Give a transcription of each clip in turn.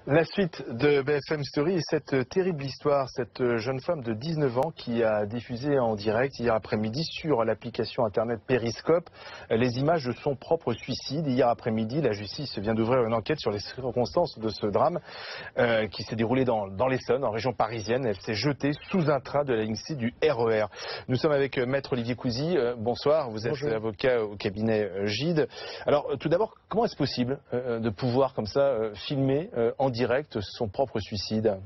La suite de BFM Story est cette terrible histoire, cette jeune femme de 19 ans qui a diffusé en direct hier après-midi sur l'application internet Periscope les images de son propre suicide. Hier après-midi, la justice vient d'ouvrir une enquête sur les circonstances de ce drame qui s'est déroulé dans l'Essonne, en région parisienne. Elle s'est jetée sous un train de la ligne C du RER. Nous sommes avec Maître Olivier Cousy. Bonsoir, vous êtes avocat au cabinet Gide. Alors tout d'abord, comment est-ce possible de pouvoir comme ça filmer en direct son propre suicide?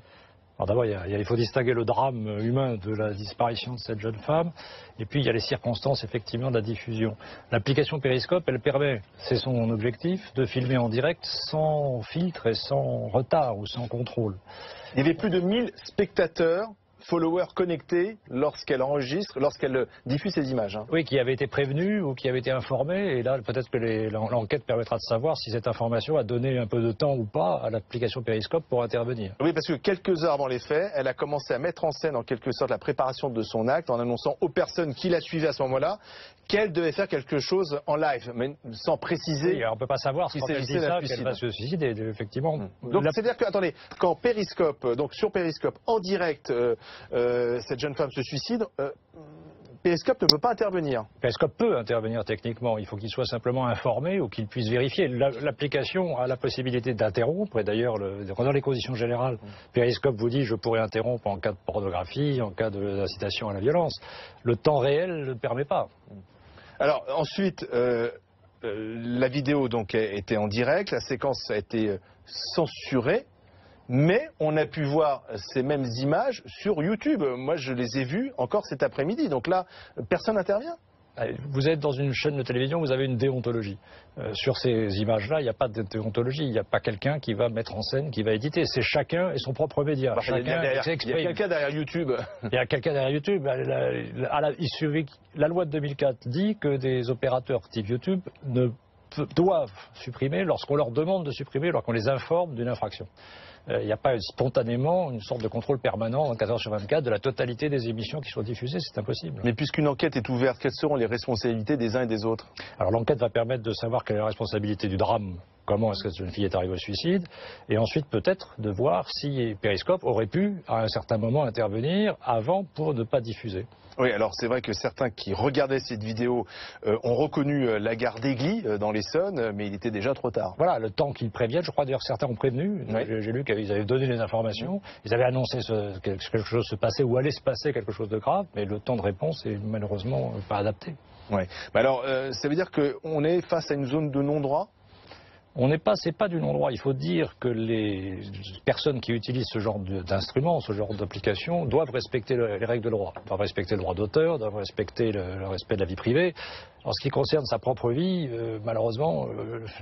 Alors d'abord, il faut distinguer le drame humain de la disparition de cette jeune femme, et puis il y a les circonstances effectivement de la diffusion. L'application Periscope, elle permet, c'est son objectif, de filmer en direct sans filtre et sans retard ou sans contrôle. Il y avait plus de 1000 spectateurs, followers connectés lorsqu'elle enregistre, lorsqu'elle diffuse ces images. Oui, qui avaient été prévenus ou qui avaient été informés, et là peut-être que l'enquête permettra de savoir si cette information a donné un peu de temps ou pas à l'application Periscope pour intervenir. Oui, parce que quelques heures avant les faits, elle a commencé à mettre en scène en quelque sorte la préparation de son acte en annonçant aux personnes qui la suivaient à ce moment-là qu'elle devait faire quelque chose en live, mais sans préciser. Oui, alors on ne peut pas savoir si elle dit ça qu'elle va se suicider, effectivement. Donc c'est-à-dire que, attendez, quand Periscope, donc sur Periscope, en direct, cette jeune femme se suicide, Periscope ne peut pas intervenir. Periscope peut intervenir techniquement, il faut qu'il soit simplement informé ou qu'il puisse vérifier. L'application a la possibilité d'interrompre, et d'ailleurs, dans les conditions générales, Periscope vous dit je pourrais interrompre en cas de pornographie, en cas d'incitation à la violence. Le temps réel ne le permet pas. Alors ensuite, la vidéo donc était en direct, la séquence a été censurée. Mais on a pu voir ces mêmes images sur YouTube. Moi, je les ai vues encore cet après-midi. Donc là, personne n'intervient. Vous êtes dans une chaîne de télévision, vous avez une déontologie. Sur ces images-là, il n'y a pas de déontologie. Il n'y a pas quelqu'un qui va mettre en scène, qui va éditer. C'est chacun et son propre média. Il y a quelqu'un derrière YouTube. Il y a quelqu'un derrière YouTube. La loi de 2004 dit que des opérateurs type YouTube doivent supprimer lorsqu'on leur demande de supprimer, lorsqu'on les informe d'une infraction. Il n'y a pas spontanément une sorte de contrôle permanent 24 heures sur 24 de la totalité des émissions qui sont diffusées, c'est impossible. Mais puisqu'une enquête est ouverte, quelles seront les responsabilités des uns et des autres? Alors l'enquête va permettre de savoir quelle est la responsabilité du drame, comment est-ce que cette jeune fille est arrivée au suicide, et ensuite peut-être de voir si Periscope aurait pu à un certain moment intervenir avant pour ne pas diffuser. Oui, alors c'est vrai que certains qui regardaient cette vidéo ont reconnu la gare d'Aigli dans l'Essonne, mais il était déjà trop tard. Voilà, le temps qu'ils préviennent, je crois d'ailleurs certains ont prévenu, oui. J'ai lu qu'ils avaient donné les informations, ils avaient annoncé que quelque chose se passait ou allait se passer quelque chose de grave, mais le temps de réponse est malheureusement pas adapté. Oui, mais alors ça veut dire qu'on est face à une zone de non-droit? C'est pas du non-droit. Il faut dire que les personnes qui utilisent ce genre d'instruments, ce genre d'applications, doivent respecter les règles de droit. Doivent respecter le droit d'auteur, doivent respecter le respect de la vie privée. En ce qui concerne sa propre vie, malheureusement,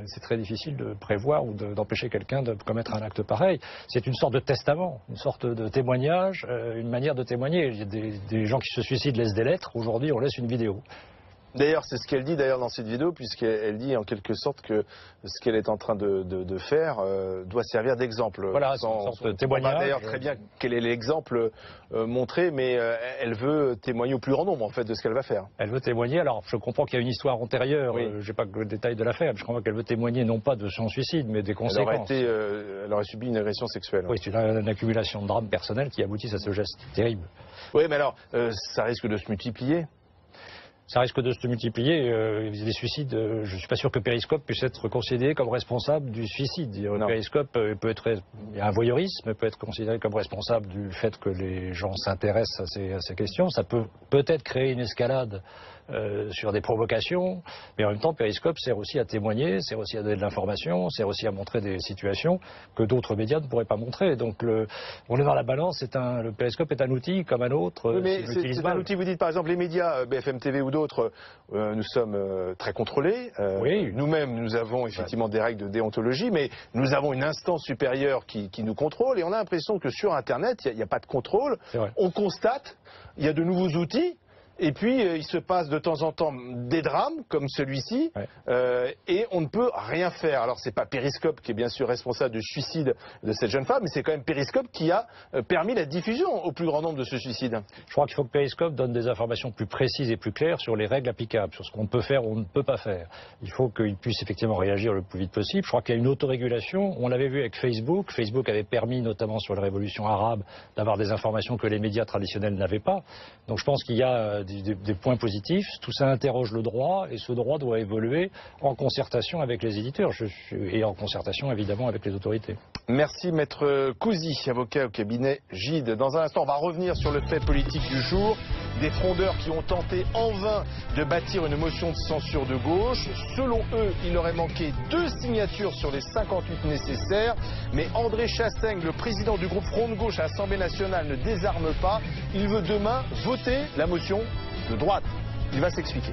c'est très difficile de prévoir ou d'empêcher quelqu'un de commettre un acte pareil. C'est une sorte de testament, une sorte de témoignage, une manière de témoigner. Il y a des gens qui se suicident laissent des lettres. Aujourd'hui, on laisse une vidéo. D'ailleurs, c'est ce qu'elle dit d'ailleurs dans cette vidéo, puisqu'elle dit en quelque sorte que ce qu'elle est en train de faire doit servir d'exemple. Voilà, c'est une sorte de témoignage. D'ailleurs, très bien quel est l'exemple montré, mais elle veut témoigner au plus grand nombre en fait de ce qu'elle va faire. Elle veut témoigner. Alors, je comprends qu'il y a une histoire antérieure. Oui. Je n'ai pas le détail de l'affaire, mais je comprends qu'elle veut témoigner non pas de son suicide, mais des conséquences. Elle aurait subi une agression sexuelle. Oui, c'est une accumulation de drames personnels qui aboutissent à ce geste terrible. Oui, mais alors, ça risque de se multiplier. Ça risque de se multiplier. Les suicides, je ne suis pas sûr que Periscope puisse être considéré comme responsable du suicide. Periscope peut être, il y a un voyeurisme, peut être considéré comme responsable du fait que les gens s'intéressent à ces questions. Ça peut peut-être créer une escalade sur des provocations, mais en même temps, Periscope sert aussi à témoigner, sert aussi à donner de l'information, sert aussi à montrer des situations que d'autres médias ne pourraient pas montrer. Donc, on est dans la balance. Le Periscope est un outil comme un autre. Oui, mais c'est un outil. Vous dites par exemple les médias, BFM TV ou d'autres, nous sommes très contrôlés. Oui. Nous-mêmes, nous avons effectivement des règles de déontologie, mais nous avons une instance supérieure qui nous contrôle, et on a l'impression que sur Internet, il n'y a pas de contrôle. On constate, il y a de nouveaux outils. Et puis, il se passe de temps en temps des drames, comme celui-ci, et on ne peut rien faire. Alors, c'est pas Periscope qui est bien sûr responsable du suicide de cette jeune femme, mais c'est quand même Periscope qui a permis la diffusion au plus grand nombre de ce suicide. Je crois qu'il faut que Periscope donne des informations plus précises et plus claires sur les règles applicables, sur ce qu'on peut faire ou on ne peut pas faire. Il faut qu'il puisse effectivement réagir le plus vite possible. Je crois qu'il y a une autorégulation. On l'avait vu avec Facebook. Facebook avait permis, notamment sur la révolution arabe, d'avoir des informations que les médias traditionnels n'avaient pas. Donc je pense qu'il y a des points positifs. Tout ça interroge le droit et ce droit doit évoluer en concertation avec les éditeurs et en concertation évidemment avec les autorités. Merci Maître Couzy, avocat au cabinet Gide. Dans un instant, on va revenir sur le fait politique du jour. Des frondeurs qui ont tenté en vain de bâtir une motion de censure de gauche. Selon eux, il aurait manqué 2 signatures sur les 58 nécessaires. Mais André Chassaigne, le président du groupe Front de Gauche à l'Assemblée nationale, ne désarme pas. Il veut demain voter la motion de droite. Il va s'expliquer.